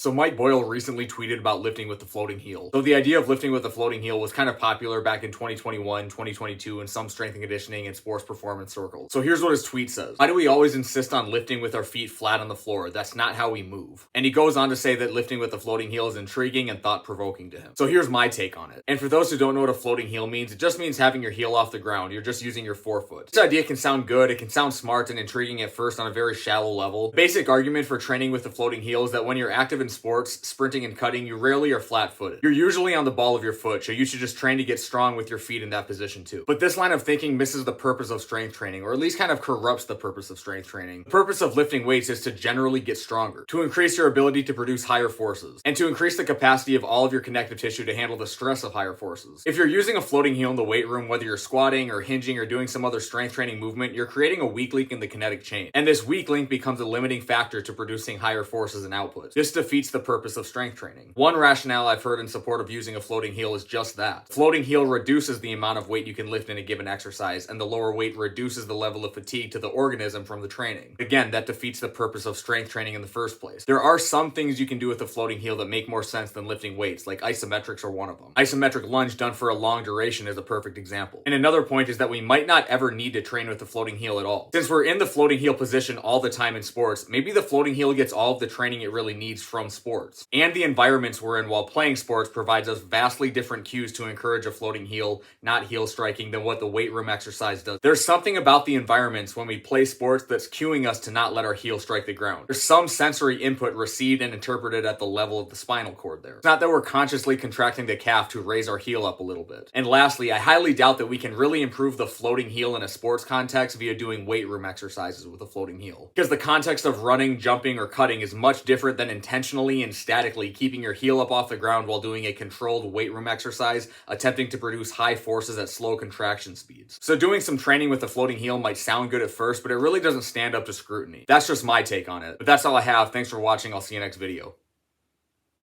So Mike Boyle recently tweeted about lifting with the floating heel. So the idea of lifting with the floating heel was kind of popular back in 2021, 2022 in some strength and conditioning and sports performance circles. So here's what his tweet says. Why do we always insist on lifting with our feet flat on the floor? That's not how we move. And he goes on to say that lifting with the floating heel is intriguing and thought-provoking to him. So here's my take on it. And for those who don't know what a floating heel means, it just means having your heel off the ground. You're just using your forefoot. This idea can sound good, it can sound smart and intriguing at first on a very shallow level. The basic argument for training with the floating heel is that when you're active in sports, sprinting and cutting, you rarely are flat-footed. You're usually on the ball of your foot, so you should just train to get strong with your feet in that position too. But this line of thinking misses the purpose of strength training, or at least kind of corrupts the purpose of strength training. The purpose of lifting weights is to generally get stronger, to increase your ability to produce higher forces, and to increase the capacity of all of your connective tissue to handle the stress of higher forces. If you're using a floating heel in the weight room, whether you're squatting or hinging or doing some other strength training movement, you're creating a weak link in the kinetic chain. And this weak link becomes a limiting factor to producing higher forces and outputs. This defeats the purpose of strength training. One rationale I've heard in support of using a floating heel is just that. Floating heel reduces the amount of weight you can lift in a given exercise, and the lower weight reduces the level of fatigue to the organism from the training. Again, that defeats the purpose of strength training in the first place. There are some things you can do with a floating heel that make more sense than lifting weights, like isometrics are one of them. Isometric lunge done for a long duration is a perfect example. And another point is that we might not ever need to train with the floating heel at all. Since we're in the floating heel position all the time in sports, maybe the floating heel gets all of the training it really needs from sports. And the environments we're in while playing sports provides us vastly different cues to encourage a floating heel, not heel striking, than what the weight room exercise does. There's something about the environments when we play sports that's cueing us to not let our heel strike the ground. There's some sensory input received and interpreted at the level of the spinal cord there. It's not that we're consciously contracting the calf to raise our heel up a little bit. And lastly, I highly doubt that we can really improve the floating heel in a sports context via doing weight room exercises with a floating heel. Because the context of running, jumping, or cutting is much different than intentionally and statically keeping your heel up off the ground while doing a controlled weight room exercise, attempting to produce high forces at slow contraction speeds. So doing some training with the floating heel might sound good at first, but it really doesn't stand up to scrutiny. That's just my take on it. But that's all I have. Thanks for watching. I'll see you next video.